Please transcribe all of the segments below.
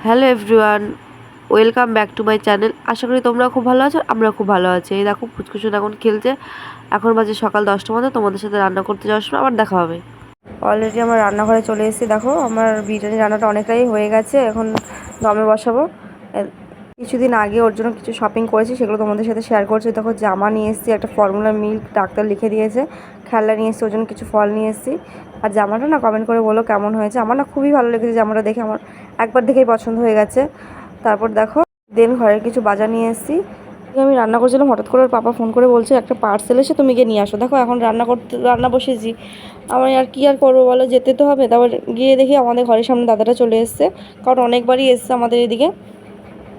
Hello everyone, welcome back to my channel. আশা করি তোমরা খুব ভালো আছো, আমরা খুব ভালো আছি। এই দেখো পুচকুসুন এখন খেলছে। এখন বাজে সকাল 10টার মধ্যে। তোমাদের সাথে রান্না করতে যাওয়ার সময় আবার দেখা হবে। অলরেডি আমার রান্নাঘরে চলে এসেছি। দেখো আমার বিরিয়ানি রান্নাটা অনেকটাই হয়ে গেছে, এখন দমে বসাবো। কিছুদিন আগে ওর জন্য কিছু শপিং করেছি, সেগুলো তোমাদের সাথে শেয়ার করছি। দেখো জামা নিয়ে এসেছি, একটা ফর্মুলা মিল্ক ডাক্তার লিখে দিয়েছে, খেলনা নিয়ে এসেছি, ওর জন্য কিছু ফল নিয়ে এসেছি। আর জামাটা না কমেন্ট করে বলো কেমন হয়েছে। আমার না খুবই ভালো লেগেছে জামাটা দেখে, আমার একবার দেখেই পছন্দ হয়ে গেছে। তারপর দেখো ঘরের কিছু বাজার নিয়ে এসেছি। আমি রান্না করছিলাম, হঠাৎ করে ওর পাপা ফোন করে বলছে একটা পার্সেল এসে তুমি গিয়ে নিয়ে আসো। দেখো এখন রান্না বসেছি, আমি আর কি আর করবো বলো, যেতে তো হবে। তারপর গিয়ে দেখি আমাদের ঘরের সামনে দাদাটা চলে এসছে, কারণ অনেকবারই এসছে আমাদের এদিকে।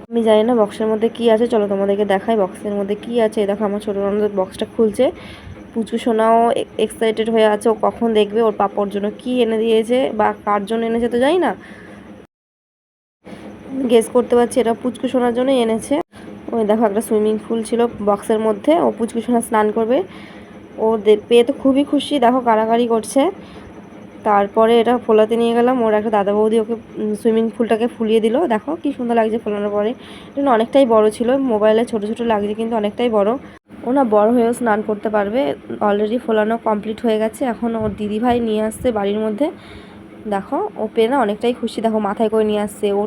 আমি জানি না বক্সের মধ্যে কি আছে, চলো তোমাদেরকে দেখাই বক্সের মধ্যে কি আছে। দেখো আমার ছোটো ননদ বক্সটা খুলছে, পুচু সোনাও এক্সাইটেড হয়ে আছে, ও কখন দেখবে ওর পাপার জন্য কি এনে দিয়েছে বা কার জন্য এনেছে তো জানি না, গেস করতে পারছি এটা পুচকু সোনার জন্যই এনেছে। ওই দেখো একটা সুইমিং পুল ছিল বক্সের মধ্যে, ও পুচকু সোনা স্নান করবে। ও পেয়ে তো খুবই খুশি, দেখো কাড়াকাড়ি করছে। তারপরে এটা ফোলাতে নিয়ে গেলাম, ওর একটা দাদা বৌদি ওকে সুইমিং পুলটাকে ফুলিয়ে দিল। দেখো কি সুন্দর লাগছে ফোলানোর পরে। এটা অনেকটাই বড় ছিল, মোবাইলে ছোট ছোট লাগছে কিন্তু অনেকটাই বড়। ও না বড় হয়েও স্নান করতে পারবে। অলরেডি ফোলানো কমপ্লিট হয়ে গেছে, এখন ওর দিদিভাই নিয়ে আসছে বাড়ির মধ্যে। দেখো ও পেয়ে না অনেকটাই খুশি, দেখো মাথায় করে নিয়ে আসছে, ও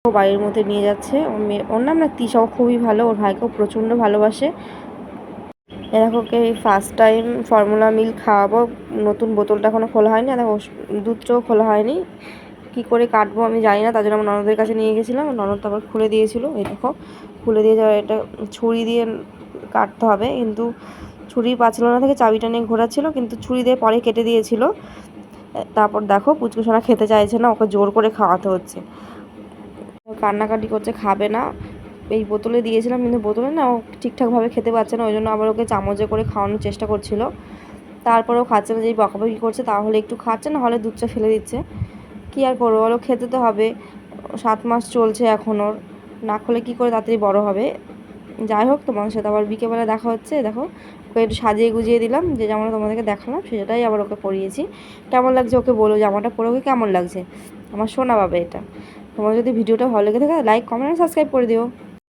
বাড়ির মধ্যে নিয়ে যাচ্ছে। ওর নাম না তিশাও, খুবই ভালো, ওর ভাইকেও প্রচণ্ড ভালোবাসে। দেখো okay first time formula milk খাওয়াবো। নতুন বোতলটা এখনও খোলা হয়নি, দেখো দুধটাও খোলা হয়নি। কি করে কাটবো আমি জানি না, তার জন্য আমার ননদের কাছে নিয়ে গেছিলাম, ননদ তো আবার খুলে দিয়েছিল। এই দেখো খুলে দিয়ে যাওয়ার, এটা ছুরি দিয়ে কাটতে হবে, কিন্তু ছুরি পাচ্ছিল না থেকে চাবিটা নিয়ে ঘোরাচ্ছিল, কিন্তু ছুরি দিয়ে পরে কেটে দিয়েছিল। তারপর দেখো পুচকুসোনা খেতে চাইছে না, ওকে জোর করে খাওয়াতে হচ্ছে, কান্নাকাটি করছে, খাবে না। এই বোতলে দিয়েছিলাম কিন্তু বোতলে না ও ঠিকঠাকভাবে খেতে পারছে না, ওই জন্য আবার ওকে চামচে করে খাওয়ানোর চেষ্টা করছিল। তারপরেও খাচ্ছে না, যেই বকাবকি করছে তাহলে একটু খাচ্ছে, না হলে দুধটা ফেলে দিচ্ছে। কী আর করবো বলো, খেতে তো হবে। 7 মাস চলছে এখন ওর, না খেলে কী করে তাড়াতাড়ি বড় হবে। যাই হোক, তোমার সাথে আবার বিকেলবেলা দেখা হচ্ছে। দেখো ওকে একটু সাজিয়ে গুজিয়ে দিলাম, যে জামাটা তোমাদেরকে দেখালাম সেটাই আবার ওকে পরিয়েছি। কেমন লাগছে ওকে বলো, জামাটা পরে ওকে কেমন লাগছে, আমার সোনা বাবা এটা। তোমার যদি ভিডিওটা ভালো লেগে থাকে লাইক কমেন্ট আর সাবস্ক্রাইব করে দিও।